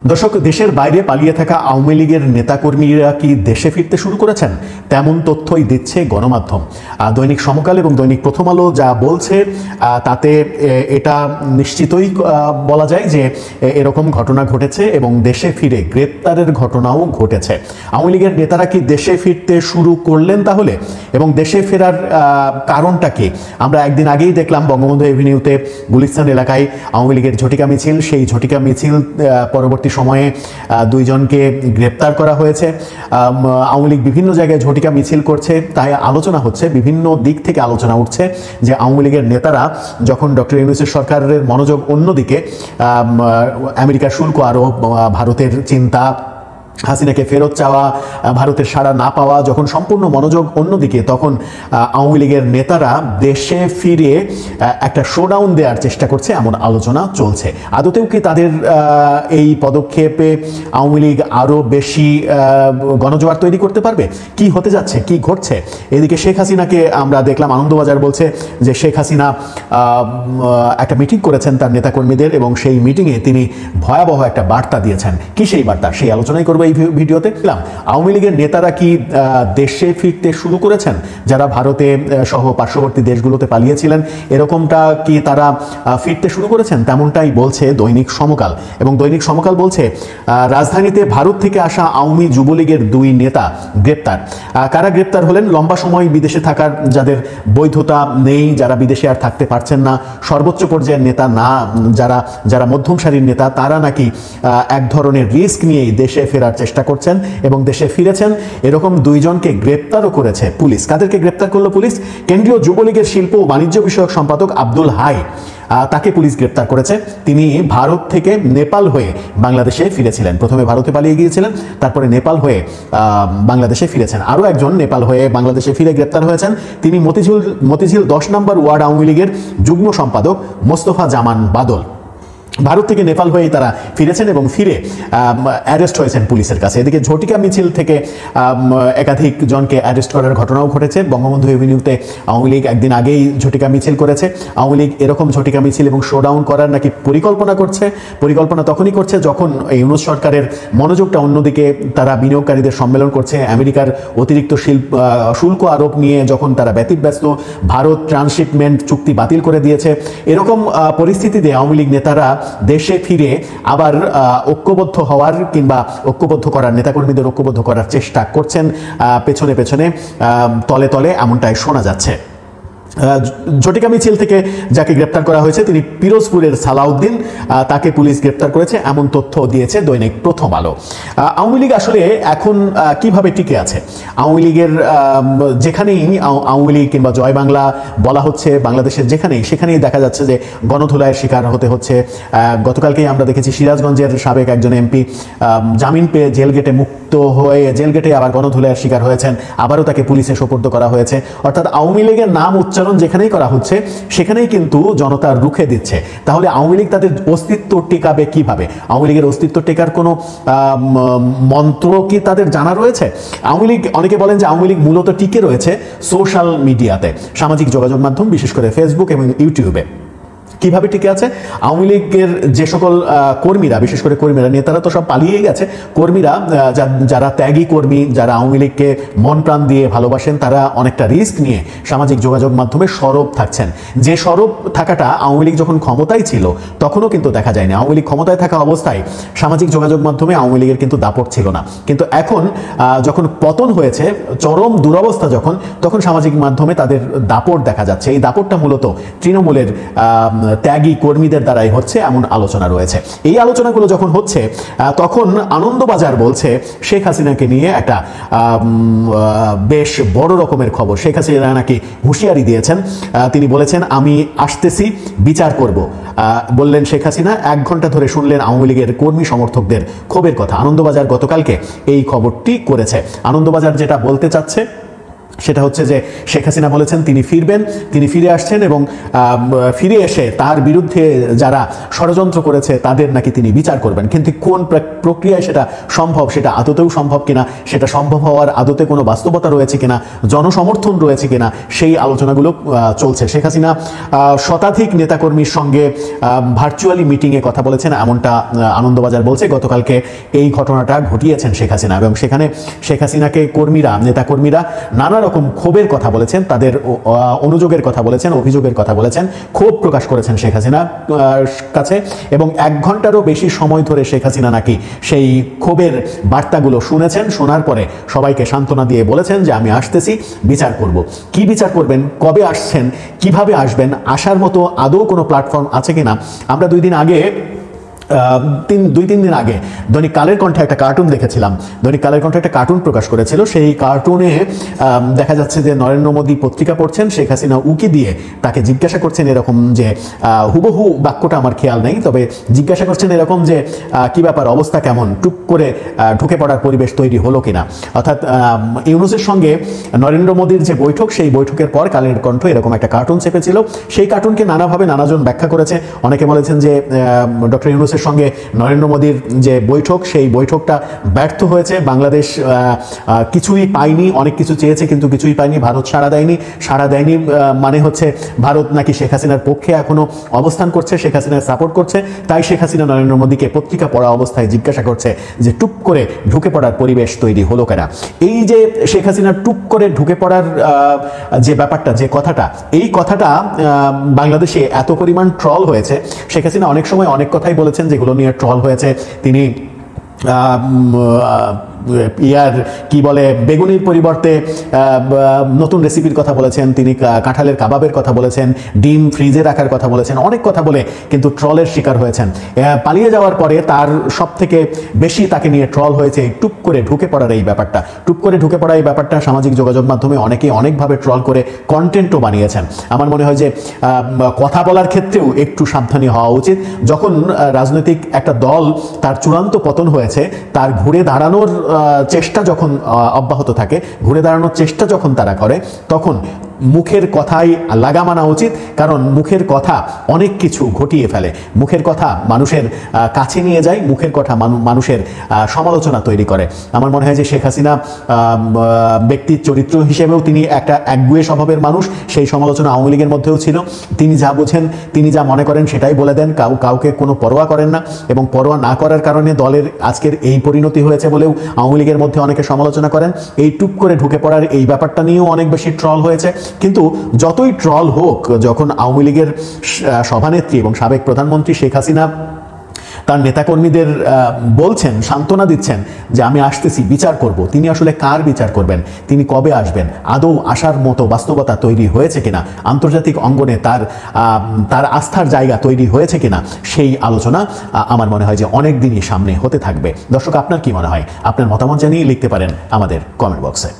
দর্শক, দেশের বাইরে পালিয়ে থাকা আওয়ামী লীগের নেতাকর্মীরা কি দেশে ফিরতে শুরু করেছেন? তেমন তথ্যই দিচ্ছে গণমাধ্যম। দৈনিক সমকাল এবং দৈনিক প্রথম আলো যা বলছে তাতে এটা নিশ্চিতই বলা যায় যে এরকম ঘটনা ঘটেছে এবং দেশে ফিরে গ্রেপ্তারের ঘটনাও ঘটেছে। আওয়ামী লীগের নেতারা কি দেশে ফিরতে শুরু করলেন তাহলে? এবং দেশে ফেরার কারণটা কি? আমরা একদিন আগেই দেখলাম বঙ্গবন্ধু এভিনিউতে গুলিস্তান এলাকায় আওয়ামী লীগের ঝটিকা মিছিল। সেই ঝটিকা মিছিল পরবর্তী সময়ে দুইজনকে গ্রেপ্তার করা হয়েছে। আওয়ামী লীগ বিভিন্ন জায়গায় ঝটিকা মিছিল করছে, তাই আলোচনা হচ্ছে, বিভিন্ন দিক থেকে আলোচনা উঠছে যে আওয়ামী লীগের নেতারা যখন ডক্টর ইউনূসের সরকারের মনোযোগ অন্যদিকে, আমেরিকার শুল্ক আরোপ, ভারতের চিন্তা, হাসিনাকে ফেরত চাওয়া, ভারতের সাড়া না পাওয়া, যখন সম্পূর্ণ মনোযোগ অন্যদিকে, তখন আওয়ামী লীগের নেতারা দেশে ফিরে একটা শোডাউন দেওয়ার চেষ্টা করছে, এমন আলোচনা চলছে। আদতেও কি তাদের এই পদক্ষেপে আওয়ামী লীগ আরও বেশি গণজোয়ার তৈরি করতে পারবে? কি হতে যাচ্ছে, কি ঘটছে? এদিকে শেখ হাসিনাকে আমরা দেখলাম, আনন্দবাজার বলছে যে শেখ হাসিনা একটা মিটিং করেছেন তার নেতাকর্মীদের এবং সেই মিটিংয়ে তিনি ভয়াবহ একটা বার্তা দিয়েছেন। কি সেই বার্তা? সেই আলোচনাই করবো এই ভিডিওতে। আওয়ামী লীগের নেতারা কি দেশে ফিরতে শুরু করেছেন? যারা ভারতে সহ পার্শ্ববর্তী দেশগুলোতে পালিয়েছিলেন, এরকমটা কি তারা ফিরতে শুরু করেছেন? তেমনটাই বলছে দৈনিক সমকাল। এবং দৈনিক সমকাল বলছে রাজধানীতে ভারত থেকে আসা আওয়ামী যুবলীগের দুই নেতা গ্রেপ্তার। কারা গ্রেপ্তার হলেন? লম্বা সময় বিদেশে থাকার, যাদের বৈধতা নেই, যারা বিদেশে আর থাকতে পারছেন না, সর্বোচ্চ পর্যায়ের নেতা না, যারা মধ্যম সারির নেতা, তারা নাকি এক ধরনের রিস্ক নিয়েই দেশে ফেরার চেষ্টা করছেন এবং দেশে ফিরেছেন। এরকম দুইজনকে গ্রেপ্তারও করেছে পুলিশ। কাদেরকে গ্রেপ্তার করলো পুলিশ? কেন্দ্রীয় যুবলীগের শিল্প ও বাণিজ্য বিষয়ক সম্পাদক আব্দুল হাই, তাকে পুলিশ গ্রেপ্তার করেছে। তিনি ভারত থেকে নেপাল হয়ে বাংলাদেশে ফিরেছিলেন। প্রথমে ভারতে পালিয়ে গিয়েছিলেন, তারপরে নেপাল হয়ে বাংলাদেশে ফিরেছেন। আরও একজন নেপাল হয়ে বাংলাদেশে ফিরে গ্রেপ্তার হয়েছেন। তিনি মতিঝিল 10 নম্বর ওয়ার্ড আওয়ামী লীগের যুগ্ম সম্পাদক মোস্তফা জামান বাদল। ভারত থেকে নেপাল হয়েই তারা ফিরেছেন এবং ফিরে অ্যারেস্ট হয়েছেন পুলিশের কাছে। এদিকে ঝটিকা মিছিল থেকে একাধিক জনকে অ্যারেস্ট করার ঘটনাও ঘটেছে। বঙ্গবন্ধু এভিনিউতে আওয়ামী লীগ একদিন আগেই ঝটিকা মিছিল করেছে। আওয়ামী লীগ এরকম ঝটিকা মিছিল এবং শোডাউন করার নাকি পরিকল্পনা করছে। পরিকল্পনা তখনই করছে যখন ইউনূস সরকারের মনোযোগটা অন্যদিকে, তারা বিনিয়োগকারীদের সম্মেলন করছে, আমেরিকার অতিরিক্ত শুল্ক আরোপ নিয়ে যখন তারা ব্যতিব্যস্ত, ভারত ট্রান্সশিপমেন্ট চুক্তি বাতিল করে দিয়েছে। এরকম পরিস্থিতিতে আওয়ামী লীগ নেতারা দেশে ফিরে আবার ঐক্যবদ্ধ হওয়ার কিংবা ঐক্যবদ্ধ করার, নেতাকর্মীদের ঐক্যবদ্ধ করার চেষ্টা করছেন পেছনে পেছনে, তলে তলে, এমনটাই শোনা যাচ্ছে। ঝটিকা মিছিল থেকে যাকে গ্রেপ্তার করা হয়েছে তিনি পিরোজপুরের সালাউদ্দিন, তাকে পুলিশ গ্রেপ্তার করেছে, এমন তথ্য দিয়েছে দৈনিক প্রথম আলো। আওয়ামী লীগ আসলে এখন কিভাবে টিকে আছে? আওয়ামী লীগের যেখানেই আওয়ামী লীগ কিংবা জয় বাংলা বলা হচ্ছে, বাংলাদেশের সেখানেই দেখা যাচ্ছে যে গণধোলাইয়ের শিকার হতে হচ্ছে। গতকালকেই আমরা দেখেছি সিরাজগঞ্জের সাবেক একজন এমপি জামিন পেয়ে জেলগেটে মুক্ত হয়ে জেলগেটে আবার গণধোলাইয়ের শিকার হয়েছেন, আবারও তাকে পুলিশে সোপর্দ করা হয়েছে। অর্থাৎ আওয়ামী লীগের নাম উচ্চারণ যেখানেই করা হচ্ছে সেখানেই কিন্তু জনতা রুখে দিচ্ছে। তাহলে আওয়ামী লীগ তাদের অস্তিত্ব টেকাবে কিভাবে? আওয়ামী লীগের অস্তিত্ব টেকার কোনো মন্ত্র কি তাদের জানা রয়েছে? আওয়ামী লীগ, অনেকে বলেন যে আওয়ামী লীগ মূলত টিকে রয়েছে সোশ্যাল মিডিয়াতে, সামাজিক যোগাযোগ মাধ্যম, বিশেষ করে ফেসবুক এবং ইউটিউবে। কিভাবে টিকে আছে? আওয়ামী লীগের যে সকল কর্মীরা, বিশেষ করে কর্মীরা, নেতারা তো সব পালিয়ে গেছে, কর্মীরা যারা ত্যাগী কর্মী, যারা আওয়ামী লীগকে মন প্রাণ দিয়ে ভালোবাসেন, তারা অনেকটা রিস্ক নিয়ে সামাজিক যোগাযোগ মাধ্যমে সরব থাকছেন। যে সরব থাকাটা আওয়ামী লীগ যখন ক্ষমতায় ছিল তখনও কিন্তু দেখা যায়নি। আওয়ামী লীগ ক্ষমতায় থাকা অবস্থায় সামাজিক যোগাযোগ মাধ্যমে আওয়ামী লীগের কিন্তু দাপট ছিল না। কিন্তু এখন যখন পতন হয়েছে, চরম দুরবস্থা যখন, তখন সামাজিক মাধ্যমে তাদের দাপট দেখা যাচ্ছে। এই দাপটটা মূলত তৃণমূলের ত্যাগী কর্মীদের দ্বারাই হচ্ছে, এমন আলোচনা রয়েছে। এই আলোচনাগুলো যখন হচ্ছে তখন আনন্দবাজার বলছে শেখ হাসিনাকে নিয়ে একটা বেশ বড় রকমের খবর। শেখ হাসিনা নাকি হুঁশিয়ারি দিয়েছেন। তিনি বলেছেন, আমি আসতেছি, বিচার করব। বললেন শেখ হাসিনা। 1 ঘন্টা ধরে শুনলেন আওয়ামী লীগের কর্মী সমর্থকদের ক্ষোভের কথা। আনন্দবাজার গতকালকে এই খবরটি করেছে। আনন্দবাজার যেটা বলতে চাচ্ছে সেটা হচ্ছে যে শেখ হাসিনা বলেছেন তিনি ফিরবেন, তিনি ফিরে আসছেন এবং ফিরে এসে তার বিরুদ্ধে যারা ষড়যন্ত্র করেছে তাদের নাকি তিনি বিচার করবেন। কিন্তু কোন প্রক্রিয়ায় সেটা সম্ভব, সেটা আদতেও সম্ভব কিনা, সেটা সম্ভব হওয়ার আদতে কোনো বাস্তবতা রয়েছে কিনা, জনসমর্থন রয়েছে কিনা, সেই আলোচনাগুলো চলছে। শেখ হাসিনা শতাধিক নেতাকর্মীর সঙ্গে ভার্চুয়ালি মিটিংয়ে কথা বলেছেন, এমনটা আনন্দবাজার বলছে। গতকালকে এই ঘটনাটা ঘটিয়েছেন শেখ হাসিনা এবং সেখানে শেখ হাসিনাকে নেতাকর্মীরা নানা রকম ক্ষোভের কথা বলেছেন, তাদের অনুযোগের কথা বলেছেন, অভিযোগের কথা বলেছেন, ক্ষোভ প্রকাশ করেছেন শেখ হাসিনার কাছে এবং 1 ঘন্টারও বেশি সময় ধরে শেখ হাসিনা নাকি সেই ক্ষোভের বার্তাগুলো শুনেছেন। শোনার পরে সবাইকে সান্ত্বনা দিয়ে বলেছেন যে আমি আসতেছি, বিচার করব। কি বিচার করবেন, কবে আসছেন, কিভাবে আসবেন, আসার মতো আদৌ কোনো প্ল্যাটফর্ম আছে কিনা? আমরা 2 দিন আগে 2-3 দিন আগে দৈনিক কালের কণ্ঠে একটা কার্টুন দেখেছিলাম। দৈনিক কালের কণ্ঠে একটা কার্টুন প্রকাশ করেছিল। সেই কার্টুনে দেখা যাচ্ছে যে নরেন্দ্র মোদী পত্রিকা পড়ছেন, শেখ হাসিনা উকি দিয়ে তাকে জিজ্ঞাসা করছেন এরকম যে, হুবহু বাক্যটা আমার খেয়াল নেই, তবে জিজ্ঞাসা করছেন এরকম যে কি ব্যাপার, অবস্থা কেমন, টুক করে ঢুকে পড়ার পরিবেশ তৈরি হলো কিনা। অর্থাৎ ইউনূসের সঙ্গে নরেন্দ্র মোদীর যে বৈঠক, সেই বৈঠকের পর কালের কণ্ঠ এরকম একটা কার্টুন চেপেছিল। সেই কার্টুনকে নানাভাবে নানাজন ব্যাখ্যা করেছে। অনেকে বলেছেন যে ডক্টর ইউনূসের সঙ্গে নরেন্দ্র মোদীর যে বৈঠক, সেই বৈঠকটা ব্যর্থ হয়েছে, বাংলাদেশ কিছুই পায়নি, অনেক কিছু চেয়েছে কিন্তু কিছুই পায়নি, ভারত সাড়া দেয়নি মানে হচ্ছে ভারত নাকি শেখ হাসিনার পক্ষে এখনো অবস্থান করছে, শেখ হাসিনার সাপোর্ট করছে। তাই শেখ হাসিনা নরেন্দ্র মোদীকে পত্রিকা পড়া অবস্থায় জিজ্ঞাসা করছে যে টুপ করে ঢুকে পড়ার পরিবেশ তৈরি হলো কেনা। এই যে শেখ হাসিনার টুপ করে ঢুকে পড়ার যে ব্যাপারটা, যে কথাটা, এই কথাটা বাংলাদেশে এত পরিমাণ ট্রল হয়েছে। শেখ হাসিনা অনেক সময় অনেক কথাই বলেছেন যেগুলো নিয়ে ট্রল হয়েছে। তিনি কি বলে, বেগুনির পরিবর্তে নতুন রেসিপির কথা বলেছেন, তিনি কাঁঠালের কাবাবের কথা বলেছেন, ডিম ফ্রিজে রাখার কথা বলেছেন, অনেক কথা বলে কিন্তু ট্রলের শিকার হয়েছেন। পালিয়ে যাওয়ার পরে তার সব থেকে বেশি তাকে নিয়ে ট্রল হয়েছে টুপ করে ঢুকে পড়ার এই ব্যাপারটা। টুপ করে ঢুকে পড়া এই ব্যাপারটা সামাজিক যোগাযোগ মাধ্যমে অনেকেই অনেকভাবে ট্রল করে কন্টেন্টও বানিয়েছেন। আমার মনে হয় যে কথা বলার ক্ষেত্রেও একটু সাবধানী হওয়া উচিত। যখন রাজনৈতিক একটা দল তার চূড়ান্ত পতন হয়েছে, তার ঘুরে দাঁড়ানোর চেষ্টা যখন অব্যাহত থাকে, ঘুরে দাঁড়ানোর চেষ্টা যখন তারা করে, তখন মুখের কথাই লাগাম আনা উচিত। কারণ মুখের কথা অনেক কিছু ঘটিয়ে ফেলে, মুখের কথা মানুষের কাছে নিয়ে যায়, মুখের কথা মানুষের সমালোচনা তৈরি করে। আমার মনে হয় যে শেখ হাসিনা ব্যক্তির চরিত্র হিসেবেও তিনি একটা একগুঁয়ে স্বভাবের মানুষ। সেই সমালোচনা আওয়ামী লীগের মধ্যেও ছিল। তিনি যা বোঝেন, তিনি যা মনে করেন সেটাই বলে দেন, কাউকে কোনো পরোয়া করেন না এবং পরোয়া না করার কারণে দলের আজকের এই পরিণতি হয়েছে বলেও আওয়ামী লীগের মধ্যে অনেকে সমালোচনা করেন। এই টুপ করে ঢুকে পড়ার এই ব্যাপারটা নিয়েও অনেক বেশি ট্রল হয়েছে। কিন্তু যতই ট্রল হোক, যখন আওয়ামী লীগের সভানেত্রী এবং সাবেক প্রধানমন্ত্রী শেখ হাসিনা তার নেতাকর্মীদের বলছেন, সান্ত্বনা দিচ্ছেন যে আমি আসতেছি, বিচার করব, তিনি আসলে কার বিচার করবেন, তিনি কবে আসবেন, আদৌ আসার মতো বাস্তবতা তৈরি হয়েছে কিনা, আন্তর্জাতিক অঙ্গনে তার আস্থার জায়গা তৈরি হয়েছে কিনা, সেই আলোচনা আমার মনে হয় যে অনেক দিনই সামনে হতে থাকবে। দর্শক, আপনার কি মনে হয়? আপনার মতামত জানিয়ে লিখতে পারেন আমাদের কমেন্ট বক্সে।